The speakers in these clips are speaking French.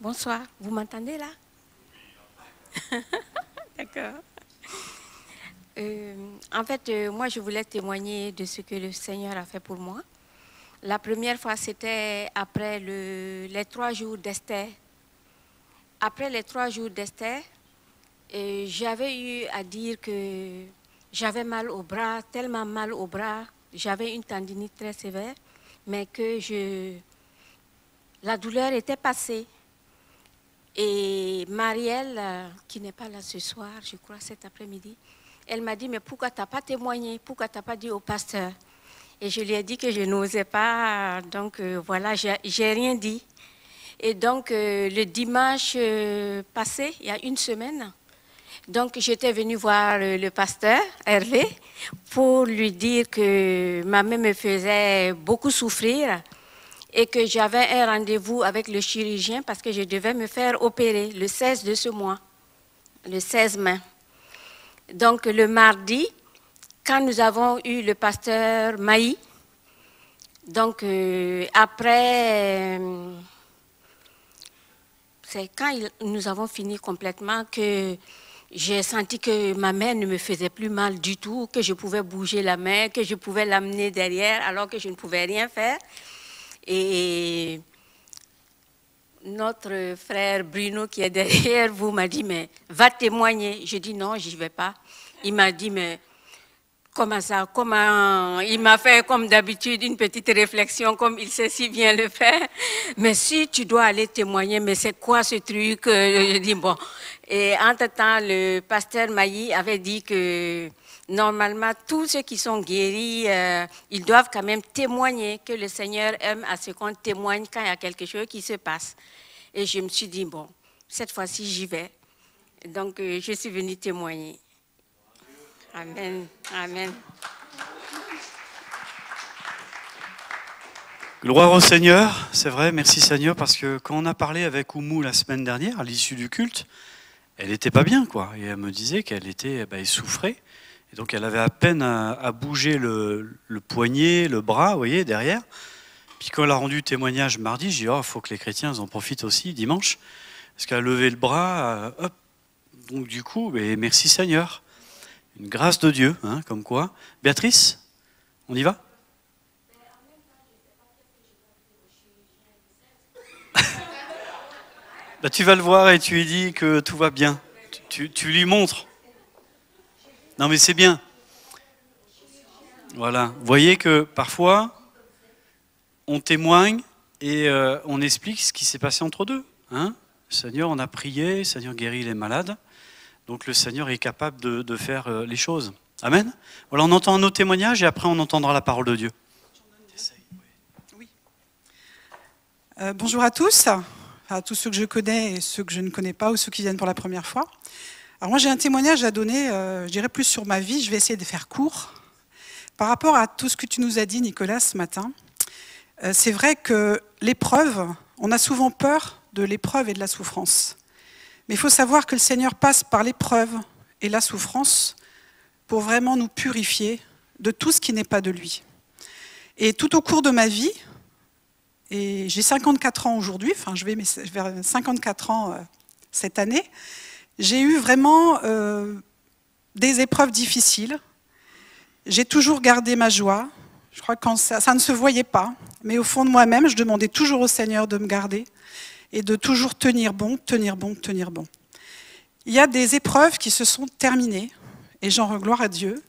Bonsoir, vous m'entendez là? D'accord. Moi, je voulais témoigner de ce que le Seigneur a fait pour moi. La première fois, c'était après les 3 jours d'Esther. Après les 3 jours d'Esther, j'avais eu à dire que j'avais mal au bras, tellement mal au bras. J'avais une tendinite très sévère, mais la douleur était passée. Et Marielle, qui n'est pas là ce soir, je crois cet après-midi, elle m'a dit, mais pourquoi tu n'as pas témoigné? Pourquoi tu n'as pas dit au pasteur? Et je lui ai dit que je n'osais pas, donc voilà, j'ai rien dit. Et donc le dimanche passé, il y a une semaine, donc j'étais venue voir le pasteur, Hervé, pour lui dire que ma main me faisait beaucoup souffrir et que j'avais un rendez-vous avec le chirurgien parce que je devais me faire opérer le 16 de ce mois, le 16 mai. Donc le mardi, quand nous avons eu le pasteur Maï, donc c'est quand nous avons fini complètement que j'ai senti que ma main ne me faisait plus mal du tout, que je pouvais bouger la main, que je pouvais l'amener derrière alors que je ne pouvais rien faire. Et notre frère Bruno qui est derrière vous m'a dit, mais va témoigner. Je dis non, je n'y vais pas. Il m'a dit, mais comment ça? Comment? Il m'a fait comme d'habitude une petite réflexion, comme il sait si bien le faire. Mais si tu dois aller témoigner, mais c'est quoi ce truc? Je dis bon. Et entre-temps, le pasteur Maï avait dit que normalement, tous ceux qui sont guéris, ils doivent quand même témoigner, que le Seigneur aime à ce qu'on témoigne quand il y a quelque chose qui se passe. Et je me suis dit, bon, cette fois-ci, j'y vais. Donc, je suis venue témoigner. Amen. Amen. Gloire au Seigneur, c'est vrai, merci Seigneur, parce que quand on a parlé avec Oumou la semaine dernière, à l'issue du culte, elle n'était pas bien, quoi. Et elle me disait qu'elle était essoufflée. Et donc elle avait à peine à bouger le poignet, le bras, vous voyez, derrière. Puis quand elle a rendu témoignage mardi, j'ai dit, oh, il faut que les chrétiens en profitent aussi dimanche, parce qu'elle a levé le bras, hop. Donc du coup, merci Seigneur. Une grâce de Dieu, hein, comme quoi. Béatrice, on y va? Tu vas le voir et tu lui dis que tout va bien. Tu lui montres. Non mais c'est bien. Voilà. Vous voyez que parfois, on témoigne et on explique ce qui s'est passé entre deux. Hein? Seigneur, on a prié, le Seigneur guérit les malades. Donc le Seigneur est capable de faire les choses. Amen. Voilà, on entend un autre témoignage et après on entendra la parole de Dieu. Oui. Bonjour à tous ceux que je connais et ceux que je ne connais pas ou ceux qui viennent pour la première fois. Alors moi j'ai un témoignage à donner, je dirais plus sur ma vie, je vais essayer de faire court. Par rapport à tout ce que tu nous as dit Nicolas ce matin, c'est vrai que l'épreuve, on a souvent peur de l'épreuve et de la souffrance. Mais il faut savoir que le Seigneur passe par l'épreuve et la souffrance pour vraiment nous purifier de tout ce qui n'est pas de lui. Et tout au cours de ma vie, et j'ai 54 ans aujourd'hui, enfin je vais vers 54 ans cette année, j'ai eu vraiment des épreuves difficiles. J'ai toujours gardé ma joie. Je crois que ça ne se voyait pas, mais au fond de moi-même, je demandais toujours au Seigneur de me garder et de toujours tenir bon, tenir bon, tenir bon. Il y a des épreuves qui se sont terminées, et j'en rends gloire à Dieu,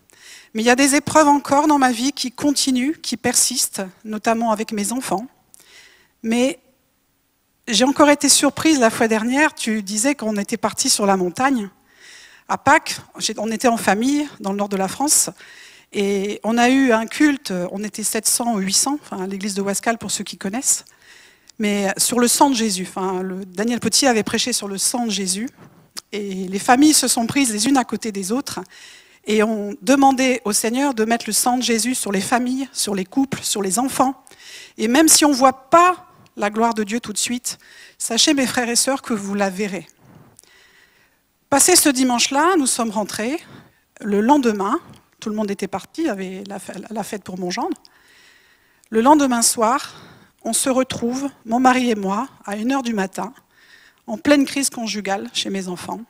mais il y a des épreuves encore dans ma vie qui continuent, qui persistent, notamment avec mes enfants. Mais j'ai encore été surprise la fois dernière, tu disais qu'on était parti sur la montagne. À Pâques, on était en famille dans le nord de la France, et on a eu un culte, on était 700 ou 800, enfin, à l'église de Wascal pour ceux qui connaissent, mais sur le sang de Jésus. Enfin, Daniel Potier avait prêché sur le sang de Jésus, et les familles se sont prises les unes à côté des autres, et ont demandé au Seigneur de mettre le sang de Jésus sur les familles, sur les couples, sur les enfants. Et même si on ne voit pas la gloire de Dieu tout de suite, sachez mes frères et sœurs que vous la verrez. Passé ce dimanche-là, nous sommes rentrés. Le lendemain, tout le monde était parti, il y avait la fête pour mon gendre. Le lendemain soir, on se retrouve, mon mari et moi, à 1h du matin, en pleine crise conjugale chez mes enfants.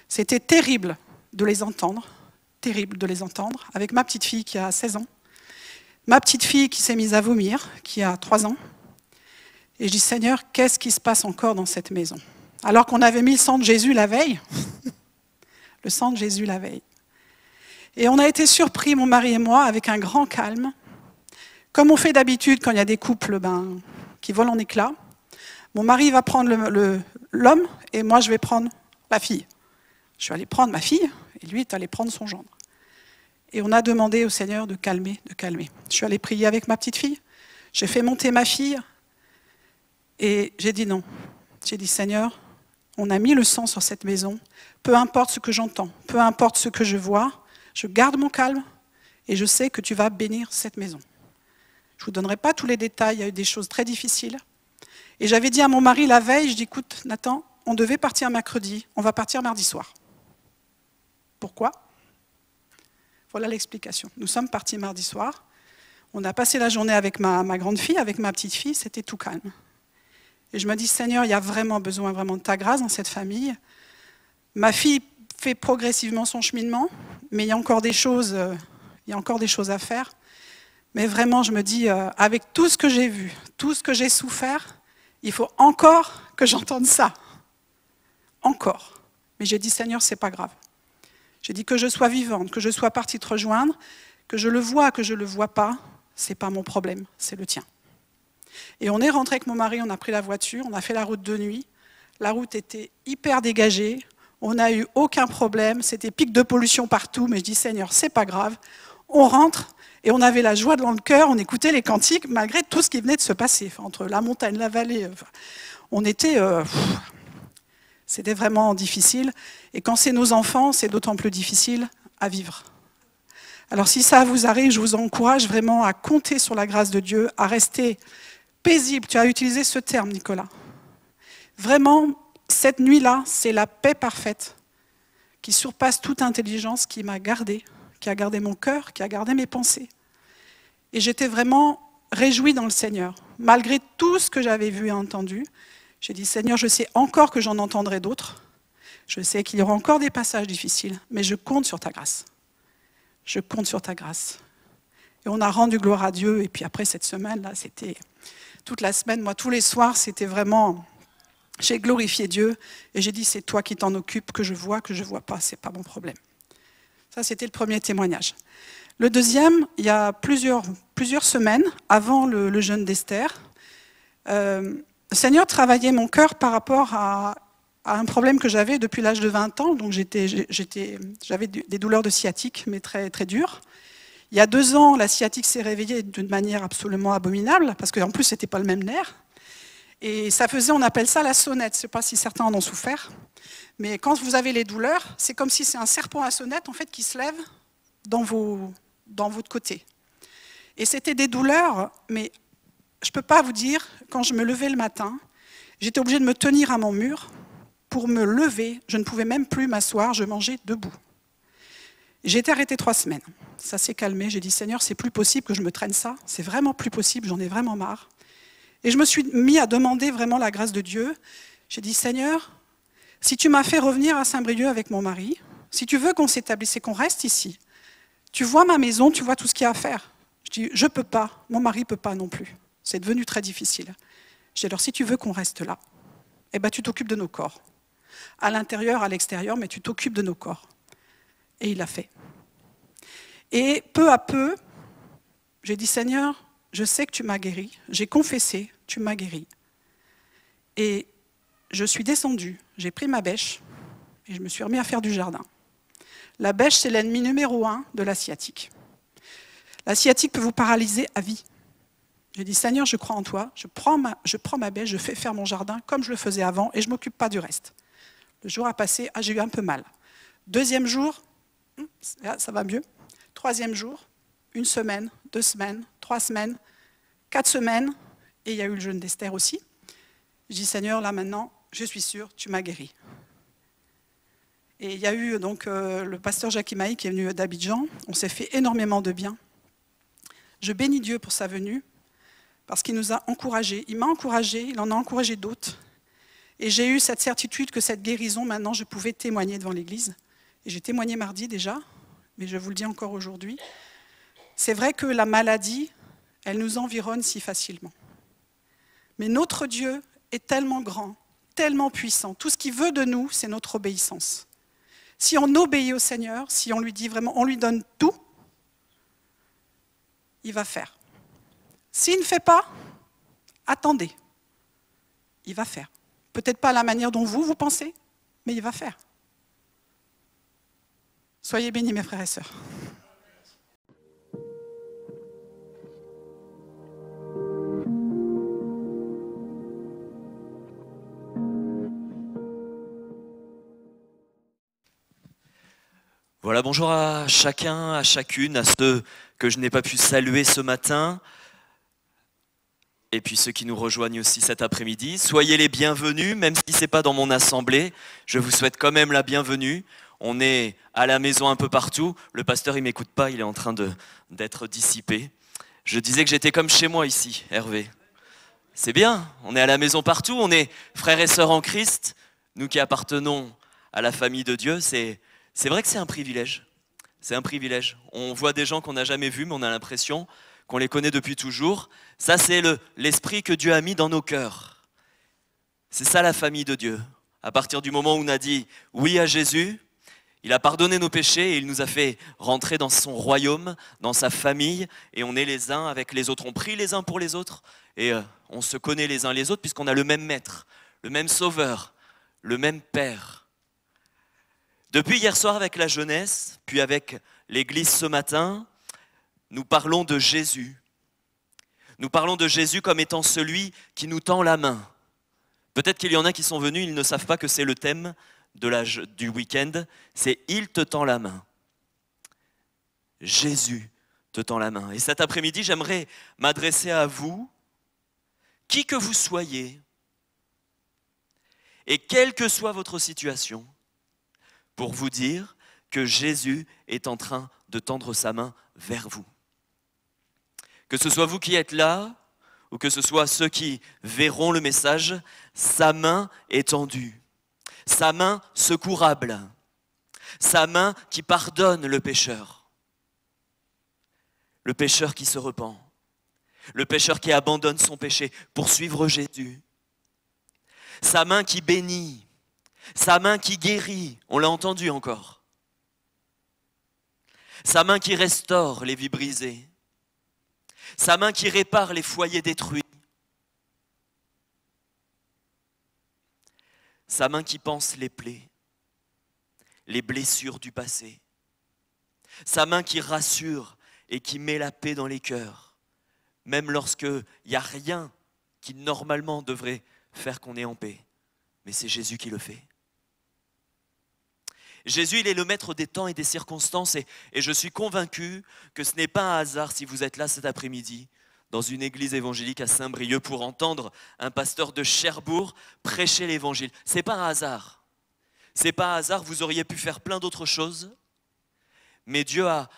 C'était terrible de les entendre, avec ma petite fille qui a 16 ans, ma petite fille qui s'est mise à vomir, qui a 3 ans. Et je dis, Seigneur, qu'est-ce qui se passe encore dans cette maison? Alors qu'on avait mis le sang de Jésus la veille, le sang de Jésus la veille. Et on a été surpris, mon mari et moi, avec un grand calme, comme on fait d'habitude quand il y a des couples qui volent en éclats. Mon mari va prendre l'homme et moi je vais prendre la fille. Je suis allée prendre ma fille et lui est allé prendre son gendre. Et on a demandé au Seigneur de calmer, de calmer. Je suis allée prier avec ma petite fille, j'ai fait monter ma fille et j'ai dit non. J'ai dit Seigneur, on a mis le sang sur cette maison, peu importe ce que j'entends, peu importe ce que je vois, je garde mon calme et je sais que tu vas bénir cette maison. Je ne vous donnerai pas tous les détails, il y a eu des choses très difficiles. Et j'avais dit à mon mari la veille, je dis écoute Nathan, on devait partir mercredi, on va partir mardi soir. Pourquoi? Voilà l'explication. Nous sommes partis mardi soir, on a passé la journée avec ma grande fille, avec ma petite fille, c'était tout calme. Et je me dis Seigneur, il y a vraiment besoin de ta grâce dans cette famille. Ma fille fait progressivement son cheminement, mais il y a encore des choses à faire. Mais vraiment, je me dis, avec tout ce que j'ai vu, tout ce que j'ai souffert, il faut encore que j'entende ça. Encore. Mais j'ai dit, Seigneur, c'est pas grave. J'ai dit que je sois vivante, que je sois partie te rejoindre, que je le vois, que je le vois pas, c'est pas mon problème, c'est le tien. Et on est rentré avec mon mari, on a pris la voiture, on a fait la route de nuit. La route était hyper dégagée, on n'a eu aucun problème, c'était pic de pollution partout, mais je dis, Seigneur, c'est pas grave. On rentre. Et on avait la joie dans le cœur, on écoutait les cantiques, malgré tout ce qui venait de se passer. Enfin, entre la montagne, la vallée, c'était vraiment difficile. Et quand c'est nos enfants, c'est d'autant plus difficile à vivre. Alors si ça vous arrive, je vous encourage vraiment à compter sur la grâce de Dieu, à rester paisible. Tu as utilisé ce terme, Nicolas. Vraiment, cette nuit-là, c'est la paix parfaite qui surpasse toute intelligence, qui m'a gardée, qui a gardé mon cœur, qui a gardé mes pensées. Et j'étais vraiment réjouie dans le Seigneur. Malgré tout ce que j'avais vu et entendu, j'ai dit, Seigneur, je sais encore que j'en entendrai d'autres. Je sais qu'il y aura encore des passages difficiles, mais je compte sur ta grâce. Je compte sur ta grâce. Et on a rendu gloire à Dieu. Et puis après, cette semaine-là, c'était toute la semaine. Moi, tous les soirs, c'était vraiment... J'ai glorifié Dieu et j'ai dit, c'est toi qui t'en occupes, que je vois pas, c'est pas mon problème. Ça, c'était le premier témoignage. Le deuxième, il y a plusieurs semaines, avant le jeûne d'Esther, le Seigneur travaillait mon cœur par rapport à un problème que j'avais depuis l'âge de 20 ans. Donc j'avais des douleurs de sciatique, mais très, très dures. Il y a 2 ans, la sciatique s'est réveillée d'une manière absolument abominable, parce qu'en plus, ce n'était pas le même nerf. Et ça faisait, on appelle ça la sonnette. Je ne sais pas si certains en ont souffert. Mais quand vous avez les douleurs, c'est comme si c'est un serpent à sonnette en fait, qui se lève dans votre côté. Et c'était des douleurs, mais je ne peux pas vous dire, quand je me levais le matin, j'étais obligée de me tenir à mon mur. Pour me lever, je ne pouvais même plus m'asseoir, je mangeais debout. J'ai été arrêtée 3 semaines. Ça s'est calmé, j'ai dit, Seigneur, c'est plus possible que je me traîne ça, c'est vraiment plus possible, j'en ai vraiment marre. Et je me suis mis à demander vraiment la grâce de Dieu. J'ai dit, Seigneur, si tu m'as fait revenir à Saint-Brieuc avec mon mari, si tu veux qu'on s'établisse et qu'on reste ici, tu vois ma maison, tu vois tout ce qu'il y a à faire. Je dis, je ne peux pas, mon mari ne peut pas non plus. C'est devenu très difficile. Je dis, alors si tu veux qu'on reste là, eh ben, tu t'occupes de nos corps. À l'intérieur, à l'extérieur, mais tu t'occupes de nos corps. Et il l'a fait. Et peu à peu, j'ai dit, Seigneur, je sais que tu m'as guéri. J'ai confessé, tu m'as guéri. Et je suis descendue, j'ai pris ma bêche et je me suis remis à faire du jardin. La bêche, c'est l'ennemi numéro 1 de la sciatique. La sciatique peut vous paralyser à vie. J'ai dit, Seigneur, je crois en toi, je prends ma bêche, je fais faire mon jardin comme je le faisais avant et je ne m'occupe pas du reste. Le jour a passé, j'ai eu un peu mal. 2e jour, ça va mieux. 3e jour, 1 semaine, 2 semaines, 3 semaines, 4 semaines, et il y a eu le jeûne d'Esther aussi. Je dis, Seigneur, là maintenant, je suis sûre, tu m'as guéri. Et il y a eu donc le pasteur Jacques Imaï qui est venu d'Abidjan. On s'est fait énormément de bien. Je bénis Dieu pour sa venue, parce qu'il nous a encouragés. Il m'a encouragé, il en a encouragé d'autres. Et j'ai eu cette certitude que cette guérison, maintenant, je pouvais témoigner devant l'Église. Et j'ai témoigné mardi déjà, mais je vous le dis encore aujourd'hui. C'est vrai que la maladie, elle nous environne si facilement. Mais notre Dieu est tellement grand, tellement puissant. Tout ce qu'il veut de nous, c'est notre obéissance. Si on obéit au Seigneur, si on lui dit vraiment, on lui donne tout, il va faire. S'il ne fait pas, attendez. Il va faire. Peut-être pas à la manière dont vous pensez, mais il va faire. Soyez bénis, mes frères et sœurs. Voilà, bonjour à chacun, à chacune, à ceux que je n'ai pas pu saluer ce matin, et puis ceux qui nous rejoignent aussi cet après-midi. Soyez les bienvenus, même si ce n'est pas dans mon assemblée, je vous souhaite quand même la bienvenue. On est à la maison un peu partout. Le pasteur, il ne m'écoute pas, il est en train d'être dissipé. Je disais que j'étais comme chez moi ici, Hervé. C'est bien, on est à la maison partout, on est frères et sœurs en Christ, nous qui appartenons à la famille de Dieu, c'est vrai que c'est un privilège. C'est un privilège. On voit des gens qu'on n'a jamais vus, mais on a l'impression qu'on les connaît depuis toujours. Ça, c'est l'esprit que Dieu a mis dans nos cœurs. C'est ça la famille de Dieu. À partir du moment où on a dit oui à Jésus, il a pardonné nos péchés et il nous a fait rentrer dans son royaume, dans sa famille, et on est les uns avec les autres. On prie les uns pour les autres et on se connaît les uns les autres puisqu'on a le même maître, le même sauveur, le même père. Depuis hier soir avec la jeunesse, puis avec l'église ce matin, nous parlons de Jésus. Nous parlons de Jésus comme étant celui qui nous tend la main. Peut-être qu'il y en a qui sont venus, ils ne savent pas que c'est le thème du week-end, c'est « Il te tend la main ». Jésus te tend la main. Et cet après-midi, j'aimerais m'adresser à vous, qui que vous soyez, et quelle que soit votre situation, pour vous dire que Jésus est en train de tendre sa main vers vous. Que ce soit vous qui êtes là, ou que ce soit ceux qui verront le message, sa main est tendue, sa main secourable, sa main qui pardonne le pécheur qui se repent, le pécheur qui abandonne son péché pour suivre Jésus, sa main qui bénit, sa main qui guérit, on l'a entendu encore. Sa main qui restaure les vies brisées. Sa main qui répare les foyers détruits. Sa main qui panse les plaies, les blessures du passé. Sa main qui rassure et qui met la paix dans les cœurs, même lorsqu'il n'y a rien qui normalement devrait faire qu'on est en paix. Mais c'est Jésus qui le fait. Jésus, il est le maître des temps et des circonstances et je suis convaincu que ce n'est pas un hasard si vous êtes là cet après-midi dans une église évangélique à Saint-Brieuc pour entendre un pasteur de Cherbourg prêcher l'évangile. Ce n'est pas un hasard. Ce n'est pas un hasard, vous auriez pu faire plein d'autres choses, mais Dieu a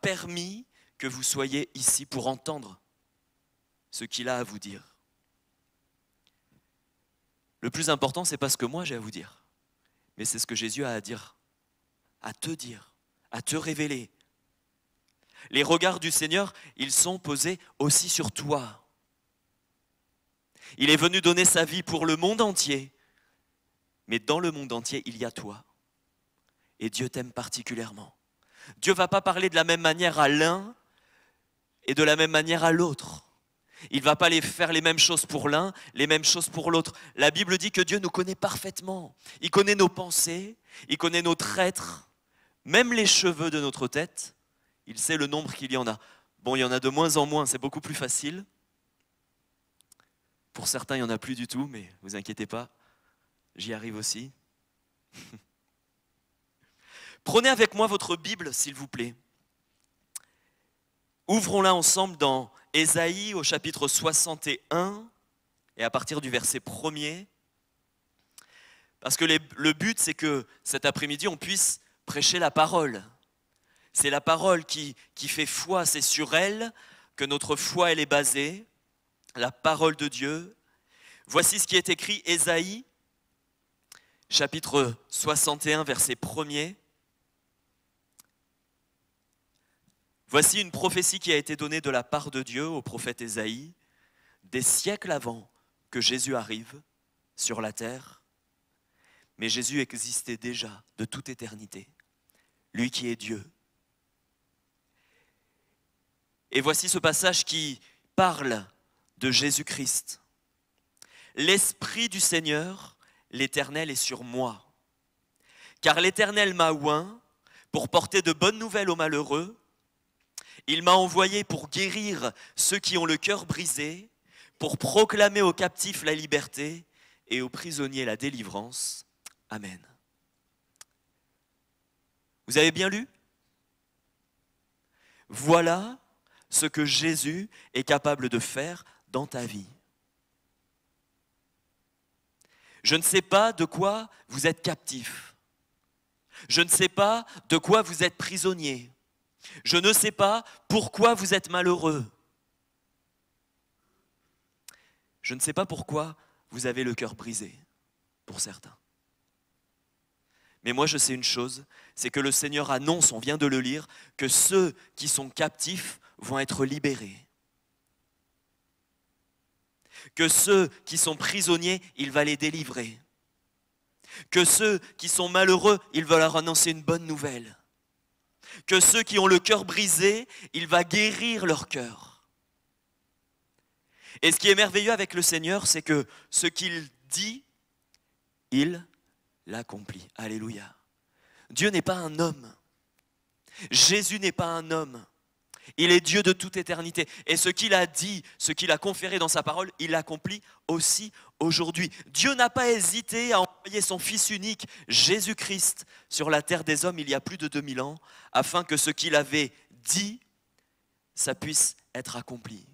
permis que vous soyez ici pour entendre ce qu'il a à vous dire. Le plus important, ce n'est pas ce que moi j'ai à vous dire, mais c'est ce que Jésus a à dire. À te dire, à te révéler. Les regards du Seigneur, ils sont posés aussi sur toi. Il est venu donner sa vie pour le monde entier, mais dans le monde entier, il y a toi. Et Dieu t'aime particulièrement. Dieu ne va pas parler de la même manière à l'un et de la même manière à l'autre. Il ne va pas faire les mêmes choses pour l'un, les mêmes choses pour l'autre. La Bible dit que Dieu nous connaît parfaitement. Il connaît nos pensées, il connaît notre être, même les cheveux de notre tête. Il sait le nombre qu'il y en a. Bon, il y en a de moins en moins, c'est beaucoup plus facile. Pour certains, il n'y en a plus du tout, mais ne vous inquiétez pas, j'y arrive aussi. Prenez avec moi votre Bible, s'il vous plaît. Ouvrons-la ensemble dans Ésaïe au chapitre 61 et à partir du verset 1er. Parce que le but, c'est que cet après-midi, on puisse prêcher la parole. C'est la parole qui fait foi, c'est sur elle que notre foi elle est basée, la parole de Dieu. Voici ce qui est écrit, Ésaïe chapitre 61, verset 1er. Voici une prophétie qui a été donnée de la part de Dieu au prophète Ésaïe, des siècles avant que Jésus arrive sur la terre. Mais Jésus existait déjà de toute éternité, lui qui est Dieu. Et voici ce passage qui parle de Jésus-Christ. L'Esprit du Seigneur, l'Éternel, est sur moi. Car l'Éternel m'a oint pour porter de bonnes nouvelles aux malheureux. Il m'a envoyé pour guérir ceux qui ont le cœur brisé, pour proclamer aux captifs la liberté et aux prisonniers la délivrance. Amen. Vous avez bien lu? Voilà ce que Jésus est capable de faire dans ta vie. Je ne sais pas de quoi vous êtes captif. Je ne sais pas de quoi vous êtes prisonnier. Je ne sais pas pourquoi vous êtes malheureux. Je ne sais pas pourquoi vous avez le cœur brisé, pour certains. Mais moi je sais une chose, c'est que le Seigneur annonce, on vient de le lire, que ceux qui sont captifs vont être libérés. Que ceux qui sont prisonniers, il va les délivrer. Que ceux qui sont malheureux, il va leur annoncer une bonne nouvelle. Que ceux qui ont le cœur brisé, il va guérir leur cœur. Et ce qui est merveilleux avec le Seigneur, c'est que ce qu'il dit, il l'accomplit. Alléluia. Dieu n'est pas un homme. Jésus n'est pas un homme. Il est Dieu de toute éternité. Et ce qu'il a dit, ce qu'il a conféré dans sa parole, il l'accomplit aussi aujourd'hui. Dieu n'a pas hésité à envoyer son Fils unique, Jésus-Christ, sur la terre des hommes il y a plus de 2000 ans, afin que ce qu'il avait dit, ça puisse être accompli.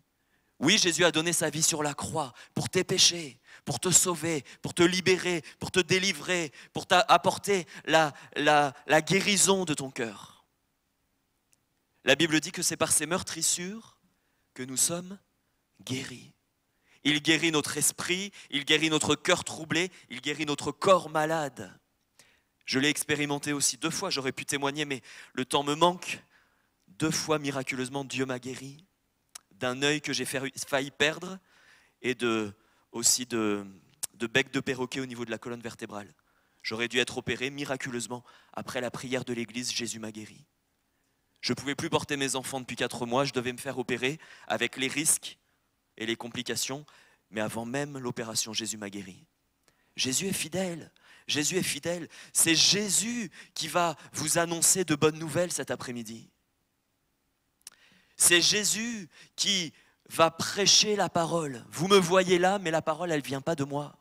Oui, Jésus a donné sa vie sur la croix pour tes péchés, pour te sauver, pour te libérer, pour te délivrer, pour t'apporter la guérison de ton cœur. La Bible dit que c'est par ses meurtrissures que nous sommes guéris. Il guérit notre esprit, il guérit notre cœur troublé, il guérit notre corps malade. Je l'ai expérimenté aussi 2 fois, j'aurais pu témoigner, mais le temps me manque. 2 fois, miraculeusement, Dieu m'a guéri d'un œil que j'ai failli perdre et aussi de bec de perroquet au niveau de la colonne vertébrale. J'aurais dû être opéré miraculeusement. Après la prière de l'église, Jésus m'a guéri. Je ne pouvais plus porter mes enfants depuis 4 mois, je devais me faire opérer avec les risques et les complications, mais avant même l'opération, Jésus m'a guéri. Jésus est fidèle, Jésus est fidèle. C'est Jésus qui va vous annoncer de bonnes nouvelles cet après-midi. C'est Jésus qui va prêcher la parole. Vous me voyez là, mais la parole, elle ne vient pas de moi.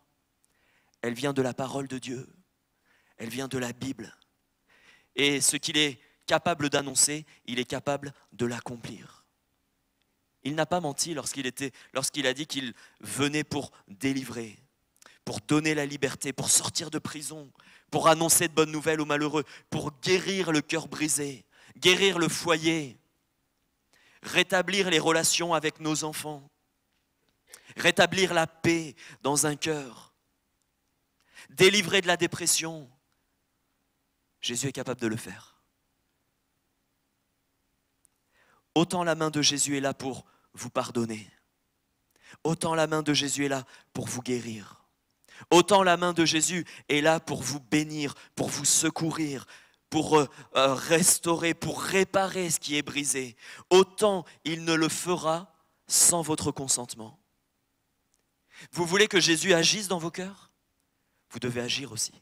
Elle vient de la parole de Dieu. Elle vient de la Bible. Et ce qu'il est capable d'annoncer, il est capable de l'accomplir. Il n'a pas menti lorsqu'il a dit qu'il venait pour délivrer, pour donner la liberté, pour sortir de prison, pour annoncer de bonnes nouvelles aux malheureux, pour guérir le cœur brisé, guérir le foyer, rétablir les relations avec nos enfants, rétablir la paix dans un cœur, délivrer de la dépression. Jésus est capable de le faire. Autant la main de Jésus est là pour vous pardonner, autant la main de Jésus est là pour vous guérir, autant la main de Jésus est là pour vous bénir, pour vous secourir, pour restaurer, pour réparer ce qui est brisé, autant il ne le fera sans votre consentement. Vous voulez que Jésus agisse dans vos cœurs? Vous devez agir aussi.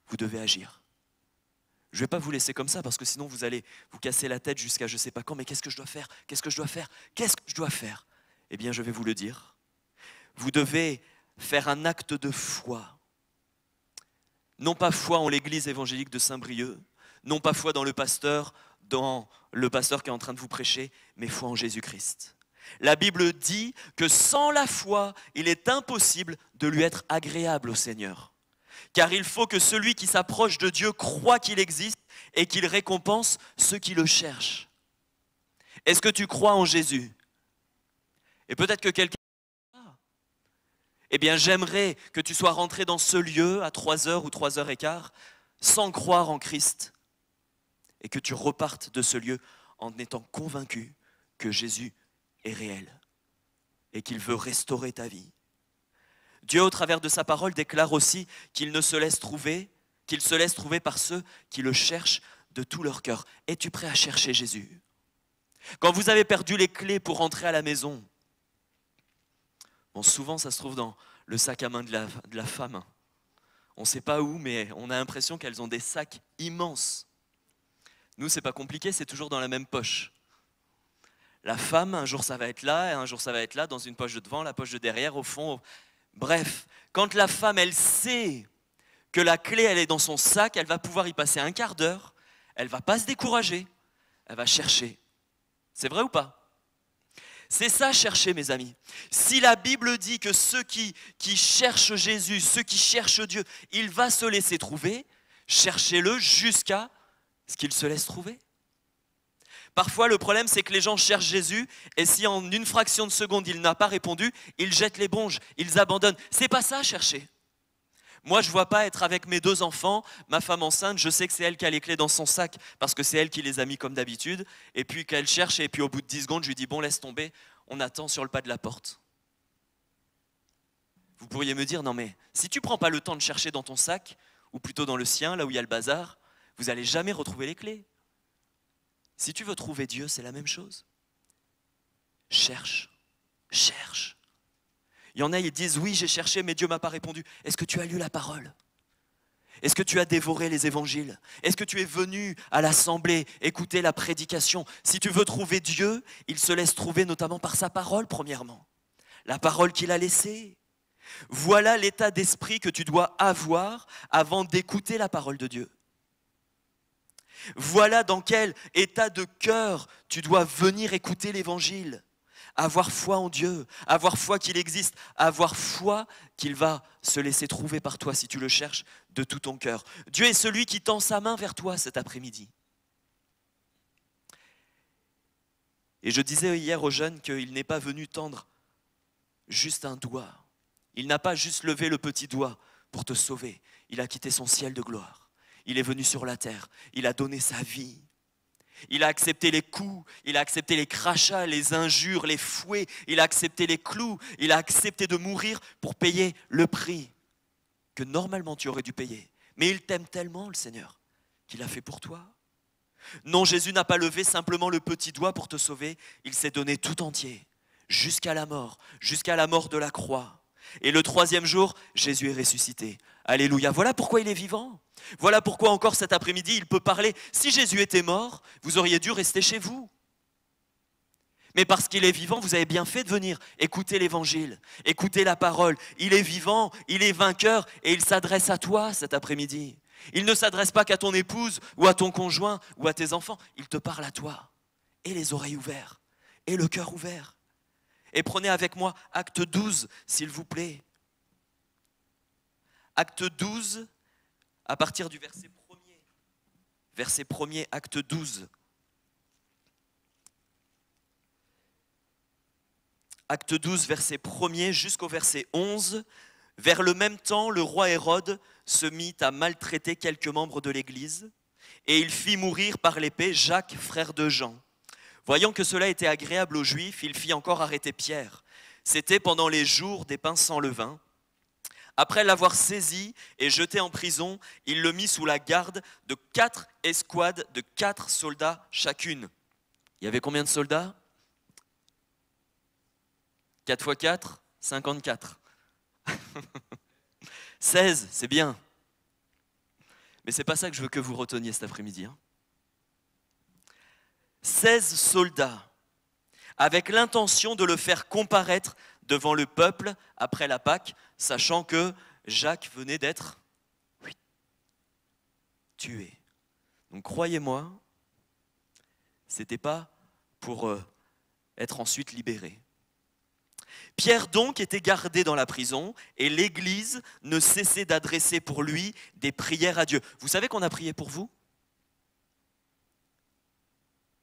Vous devez agir. Je ne vais pas vous laisser comme ça parce que sinon vous allez vous casser la tête jusqu'à je ne sais pas quand, mais qu'est-ce que je dois faire? Qu'est-ce que je dois faire? Qu'est-ce que je dois faire? Eh bien, je vais vous le dire. Vous devez faire un acte de foi. Non pas foi en l'église évangélique de Saint-Brieuc, non pas foi dans le pasteur qui est en train de vous prêcher, mais foi en Jésus-Christ. La Bible dit que sans la foi, il est impossible de lui être agréable au Seigneur. Car il faut que celui qui s'approche de Dieu croit qu'il existe et qu'il récompense ceux qui le cherchent. Est-ce que tu crois en Jésus? Et peut-être que quelqu'un... Eh bien, j'aimerais que tu sois rentré dans ce lieu à 3h ou 3h15 sans croire en Christ et que tu repartes de ce lieu en étant convaincu que Jésus est réel et qu'il veut restaurer ta vie. Dieu, au travers de sa parole, déclare aussi qu'il se laisse trouver par ceux qui le cherchent de tout leur cœur. Es-tu prêt à chercher Jésus? Quand vous avez perdu les clés pour rentrer à la maison, bon, souvent ça se trouve dans le sac à main de la femme. On ne sait pas où, mais on a l'impression qu'elles ont des sacs immenses. Nous, c'est pas compliqué, c'est toujours dans la même poche. La femme, un jour ça va être là, et un jour ça va être là, dans une poche de devant, la poche de derrière, au fond. Bref, quand la femme, elle sait que la clé, elle est dans son sac, elle va pouvoir y passer un quart d'heure, elle ne va pas se décourager, elle va chercher. C'est vrai ou pas? C'est ça, chercher, mes amis. Si la Bible dit que ceux qui cherchent Jésus, ceux qui cherchent Dieu, il va se laisser trouver, cherchez-le jusqu'à ce qu'il se laisse trouver. Parfois, le problème, c'est que les gens cherchent Jésus, et si en une fraction de seconde, il n'a pas répondu, ils jettent l'éponge, ils abandonnent. C'est pas ça, chercher. Moi, je ne vois pas être avec mes 2 enfants, ma femme enceinte, je sais que c'est elle qui a les clés dans son sac, parce que c'est elle qui les a mis comme d'habitude, et puis qu'elle cherche, et puis au bout de 10 secondes, je lui dis, bon, laisse tomber, on attend sur le pas de la porte. Vous pourriez me dire, non mais, si tu ne prends pas le temps de chercher dans ton sac, ou plutôt dans le sien, là où il y a le bazar, vous n'allez jamais retrouver les clés. Si tu veux trouver Dieu, c'est la même chose. Cherche, cherche. Il y en a, ils disent, oui, j'ai cherché, mais Dieu ne m'a pas répondu. Est-ce que tu as lu la parole? Est-ce que tu as dévoré les évangiles? Est-ce que tu es venu à l'assemblée écouter la prédication? Si tu veux trouver Dieu, il se laisse trouver notamment par sa parole, premièrement. La parole qu'il a laissée. Voilà l'état d'esprit que tu dois avoir avant d'écouter la parole de Dieu. Voilà dans quel état de cœur tu dois venir écouter l'évangile. Avoir foi en Dieu, avoir foi qu'il existe, avoir foi qu'il va se laisser trouver par toi si tu le cherches de tout ton cœur. Dieu est celui qui tend sa main vers toi cet après-midi. Et je disais hier aux jeunes qu'il n'est pas venu tendre juste un doigt. Il n'a pas juste levé le petit doigt pour te sauver. Il a quitté son ciel de gloire. Il est venu sur la terre. Il a donné sa vie. Il a accepté les coups, il a accepté les crachats, les injures, les fouets, il a accepté les clous, il a accepté de mourir pour payer le prix que normalement tu aurais dû payer. Mais il t'aime tellement, le Seigneur, qu'il a fait pour toi. Non, Jésus n'a pas levé simplement le petit doigt pour te sauver, il s'est donné tout entier, jusqu'à la mort de la croix. Et le 3e jour, Jésus est ressuscité. Alléluia, voilà pourquoi il est vivant. Voilà pourquoi encore cet après-midi, il peut parler. Si Jésus était mort, vous auriez dû rester chez vous. Mais parce qu'il est vivant, vous avez bien fait de venir écouter l'évangile, écouter la parole. Il est vivant, il est vainqueur et il s'adresse à toi cet après-midi. Il ne s'adresse pas qu'à ton épouse ou à ton conjoint ou à tes enfants. Il te parle à toi. Et les oreilles ouvertes et le cœur ouvert. Et prenez avec moi Acte 12, s'il vous plaît. Acte 12, à partir du verset 1er. Verset 1er, Acte 12. Acte 12, verset 1er jusqu'au verset 11. Vers le même temps, le roi Hérode se mit à maltraiter quelques membres de l'Église et il fit mourir par l'épée Jacques, frère de Jean. Voyant que cela était agréable aux Juifs, il fit encore arrêter Pierre. C'était pendant les jours des pains sans levain. Après l'avoir saisi et jeté en prison, il le mit sous la garde de 4 escouades de 4 soldats chacune. Il y avait combien de soldats? 4 x 4, 54. 16, c'est bien. Mais ce n'est pas ça que je veux que vous reteniez cet après-midi. 16 soldats, avec l'intention de le faire comparaître devant le peuple après la Pâque, sachant que Jacques venait d'être tué. Donc croyez-moi, ce n'était pas pour être ensuite libéré. Pierre donc était gardé dans la prison et l'Église ne cessait d'adresser pour lui des prières à Dieu. Vous savez qu'on a prié pour vous ?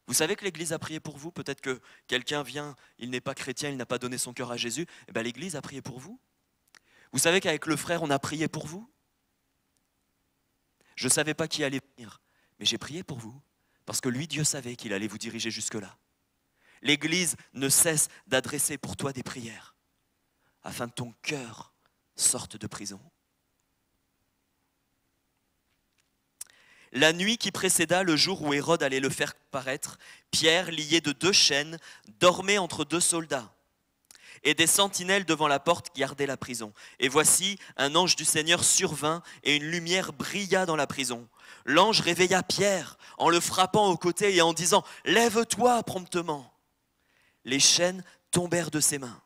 Vous savez que l'Église a prié pour vous? Peut-être que quelqu'un vient, il n'est pas chrétien, il n'a pas donné son cœur à Jésus. Eh bien, l'Église a prié pour vous. Vous savez qu'avec le frère, on a prié pour vous? Je ne savais pas qui allait venir, mais j'ai prié pour vous, parce que lui, Dieu savait qu'il allait vous diriger jusque-là. L'Église ne cesse d'adresser pour toi des prières, afin que ton cœur sorte de prison. La nuit qui précéda le jour où Hérode allait le faire paraître, Pierre, lié de 2 chaînes, dormait entre 2 soldats. Et des sentinelles devant la porte gardaient la prison. Et voici, un ange du Seigneur survint, et une lumière brilla dans la prison. L'ange réveilla Pierre, en le frappant au côté et en disant « Lève-toi promptement !» Les chaînes tombèrent de ses mains.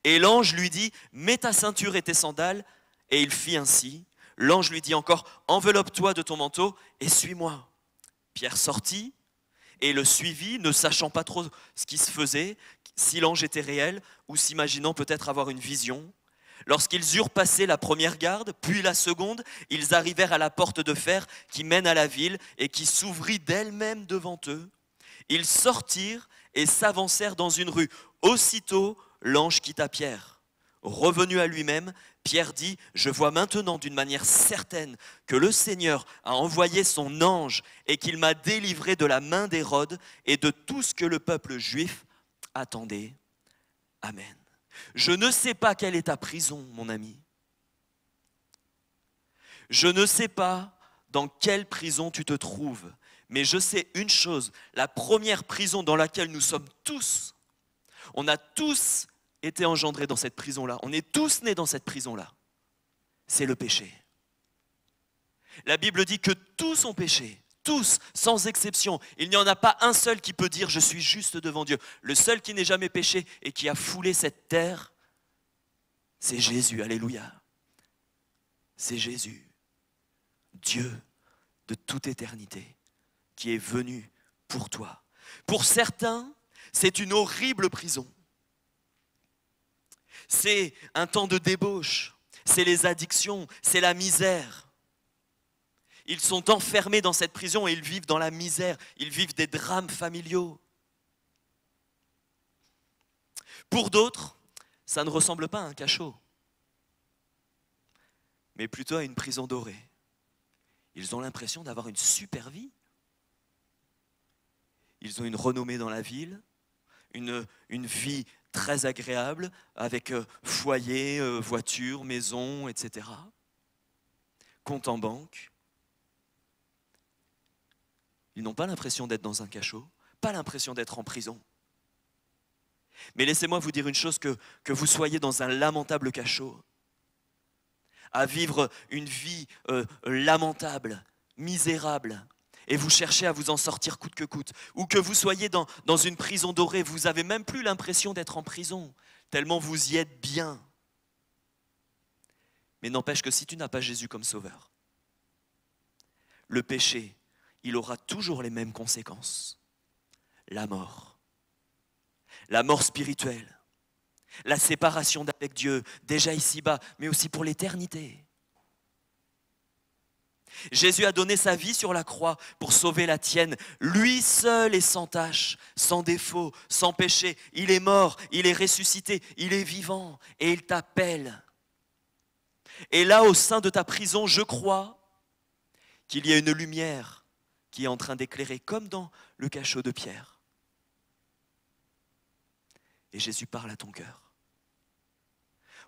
Et l'ange lui dit « Mets ta ceinture et tes sandales !» Et il fit ainsi. L'ange lui dit encore « Enveloppe-toi de ton manteau et suis-moi !» Pierre sortit et le suivit, ne sachant pas trop ce qui se faisait, si l'ange était réel ou s'imaginant peut-être avoir une vision. Lorsqu'ils eurent passé la première garde, puis la seconde, ils arrivèrent à la porte de fer qui mène à la ville et qui s'ouvrit d'elle-même devant eux. Ils sortirent et s'avancèrent dans une rue. Aussitôt, l'ange quitta Pierre. Revenu à lui-même, Pierre dit « Je vois maintenant d'une manière certaine que le Seigneur a envoyé son ange et qu'il m'a délivré de la main d'Hérode et de tout ce que le peuple juif attendait. Amen. » Je ne sais pas quelle est ta prison, mon ami. Je ne sais pas dans quelle prison tu te trouves, mais je sais une chose, la première prison dans laquelle nous sommes tous, on a tous été engendrés dans cette prison-là, on est tous nés dans cette prison-là, c'est le péché. La Bible dit que tous ont péché. Tous, sans exception. Il n'y en a pas un seul qui peut dire « je suis juste devant Dieu ». Le seul qui n'ait jamais péché et qui a foulé cette terre, c'est Jésus. Alléluia. C'est Jésus, Dieu de toute éternité, qui est venu pour toi. Pour certains, c'est une horrible prison. C'est un temps de débauche, c'est les addictions, c'est la misère. Ils sont enfermés dans cette prison et ils vivent dans la misère. Ils vivent des drames familiaux. Pour d'autres, ça ne ressemble pas à un cachot, mais plutôt à une prison dorée. Ils ont l'impression d'avoir une super vie. Ils ont une renommée dans la ville, une vie très agréable avec foyer, voiture, maison, etc. Compte en banque. Ils n'ont pas l'impression d'être dans un cachot, pas l'impression d'être en prison. Mais laissez-moi vous dire une chose, que vous soyez dans un lamentable cachot, à vivre une vie lamentable, misérable, et vous cherchez à vous en sortir coûte que coûte, ou que vous soyez dans une prison dorée, vous n'avez même plus l'impression d'être en prison, tellement vous y êtes bien. Mais n'empêche que si tu n'as pas Jésus comme sauveur, le péché, il aura toujours les mêmes conséquences. La mort spirituelle, la séparation d'avec Dieu, déjà ici-bas, mais aussi pour l'éternité. Jésus a donné sa vie sur la croix pour sauver la tienne. Lui seul est sans tache, sans défaut, sans péché. Il est mort, il est ressuscité, il est vivant et il t'appelle. Et là, au sein de ta prison, je crois qu'il y a une lumière qui est en train d'éclairer, comme dans le cachot de Pierre. Et Jésus parle à ton cœur.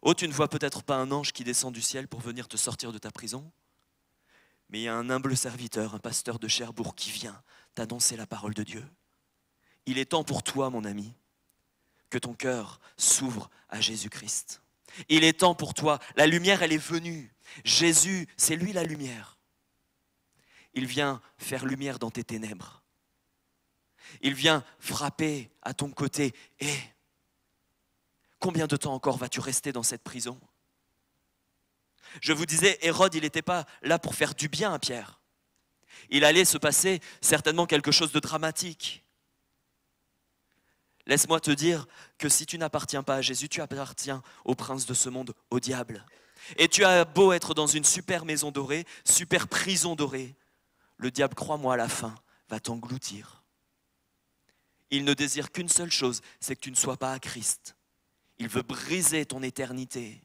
Oh, tu ne vois peut-être pas un ange qui descend du ciel pour venir te sortir de ta prison, mais il y a un humble serviteur, un pasteur de Cherbourg qui vient t'annoncer la parole de Dieu. Il est temps pour toi, mon ami, que ton cœur s'ouvre à Jésus-Christ. Il est temps pour toi, la lumière, elle est venue. Jésus, c'est lui la lumière. Il vient faire lumière dans tes ténèbres. Il vient frapper à ton côté. Et combien de temps encore vas-tu rester dans cette prison ? Je vous disais, Hérode, il n'était pas là pour faire du bien à Pierre. Il allait se passer certainement quelque chose de dramatique. Laisse-moi te dire que si tu n'appartiens pas à Jésus, tu appartiens au prince de ce monde, au diable. Et tu as beau être dans une super maison dorée, super prison dorée, le diable, crois-moi, à la fin, va t'engloutir. Il ne désire qu'une seule chose, c'est que tu ne sois pas à Christ. Il veut briser ton éternité.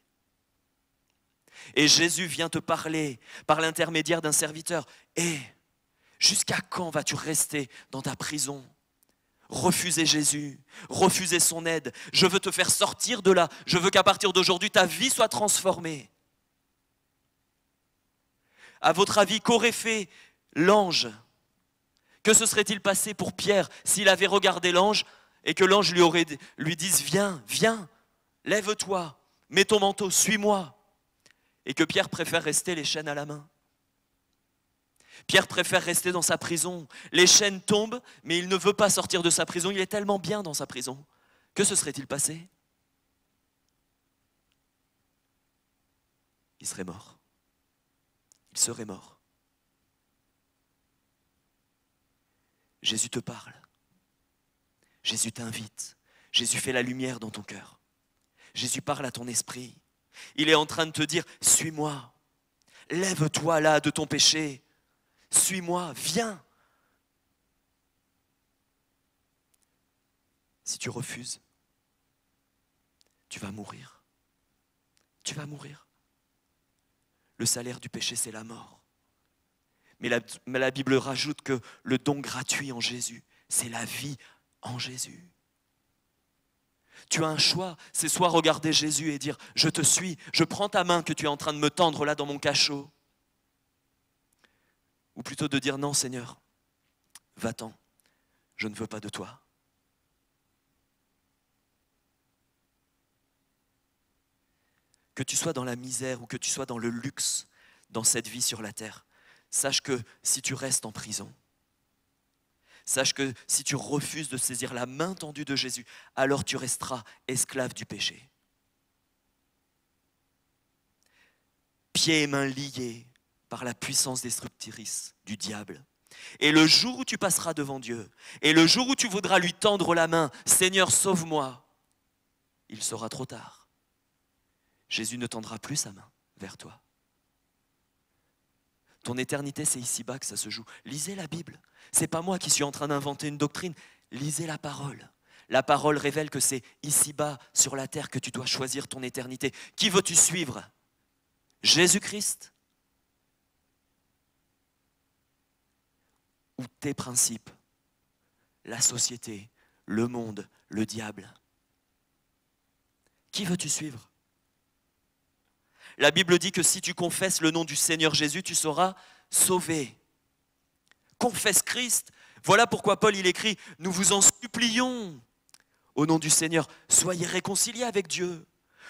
Et Jésus vient te parler par l'intermédiaire d'un serviteur. Et jusqu'à quand vas-tu rester dans ta prison ? Refuser Jésus, refuser son aide. Je veux te faire sortir de là. Je veux qu'à partir d'aujourd'hui, ta vie soit transformée. À votre avis, qu'aurait fait l'ange ? Que se serait-il passé pour Pierre s'il avait regardé l'ange et que l'ange lui dise « Viens, viens, lève-toi, mets ton manteau, suis-moi » et que Pierre préfère rester les chaînes à la main. Pierre préfère rester dans sa prison. Les chaînes tombent, mais il ne veut pas sortir de sa prison. Il est tellement bien dans sa prison. Que se serait-il passé ? Il serait mort. Il serait mort. Jésus te parle. Jésus t'invite. Jésus fait la lumière dans ton cœur. Jésus parle à ton esprit. Il est en train de te dire, suis-moi. Lève-toi là de ton péché. Suis-moi, viens. Si tu refuses, tu vas mourir. Tu vas mourir. Le salaire du péché, c'est la mort. Mais la Bible rajoute que le don gratuit en Jésus, c'est la vie en Jésus. Tu as un choix, c'est soit regarder Jésus et dire « Je te suis, je prends ta main que tu es en train de me tendre là dans mon cachot ». Ou plutôt de dire « Non Seigneur, va-t'en, je ne veux pas de toi ». Que tu sois dans la misère ou que tu sois dans le luxe dans cette vie sur la terre, sache que si tu restes en prison, sache que si tu refuses de saisir la main tendue de Jésus, alors tu resteras esclave du péché. Pieds et mains liés par la puissance destructrice du diable. Et le jour où tu passeras devant Dieu, et le jour où tu voudras lui tendre la main, « Seigneur, sauve-moi », il sera trop tard. Jésus ne tendra plus sa main vers toi. Ton éternité, c'est ici-bas que ça se joue. Lisez la Bible. C'est pas moi qui suis en train d'inventer une doctrine. Lisez la parole. La parole révèle que c'est ici-bas, sur la terre, que tu dois choisir ton éternité. Qui veux-tu suivre ? Jésus-Christ ? Ou tes principes ? La société, le monde, le diable ? Qui veux-tu suivre ? La Bible dit que si tu confesses le nom du Seigneur Jésus, tu seras sauvé. Confesse Christ. Voilà pourquoi Paul il écrit « Nous vous en supplions, au nom du Seigneur, soyez réconciliés avec Dieu. »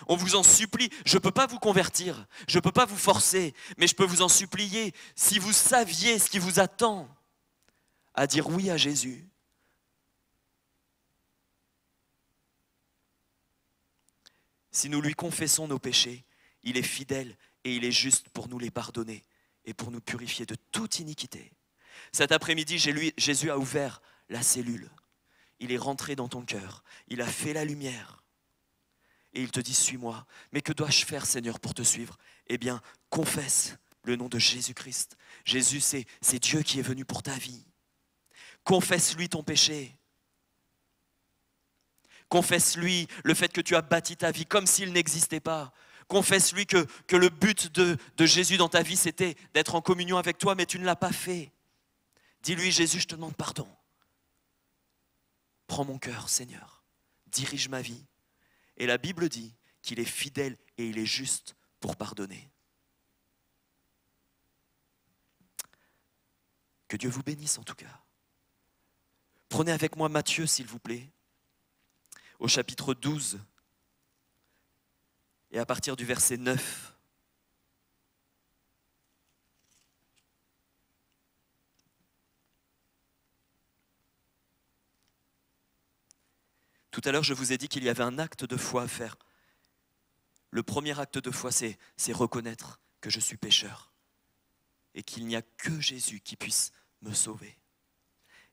On vous en supplie. Je ne peux pas vous convertir, je ne peux pas vous forcer, mais je peux vous en supplier. Si vous saviez ce qui vous attend à dire oui à Jésus, si nous lui confessons nos péchés, il est fidèle et il est juste pour nous les pardonner et pour nous purifier de toute iniquité. Cet après-midi, Jésus a ouvert la cellule. Il est rentré dans ton cœur. Il a fait la lumière. Et il te dit, suis-moi. Mais que dois-je faire, Seigneur, pour te suivre ? Eh bien, confesse le nom de Jésus-Christ. Jésus, c'est Dieu qui est venu pour ta vie. Confesse-lui ton péché. Confesse-lui le fait que tu as bâti ta vie comme s'il n'existait pas. Confesse-lui que le but de Jésus dans ta vie, c'était d'être en communion avec toi, mais tu ne l'as pas fait. Dis-lui, Jésus, je te demande pardon. Prends mon cœur, Seigneur. Dirige ma vie. Et la Bible dit qu'il est fidèle et il est juste pour pardonner. Que Dieu vous bénisse en tout cas. Prenez avec moi Matthieu, s'il vous plaît, au chapitre 12. Et à partir du verset 9, tout à l'heure, je vous ai dit qu'il y avait un acte de foi à faire. Le premier acte de foi, c'est reconnaître que je suis pécheur et qu'il n'y a que Jésus qui puisse me sauver.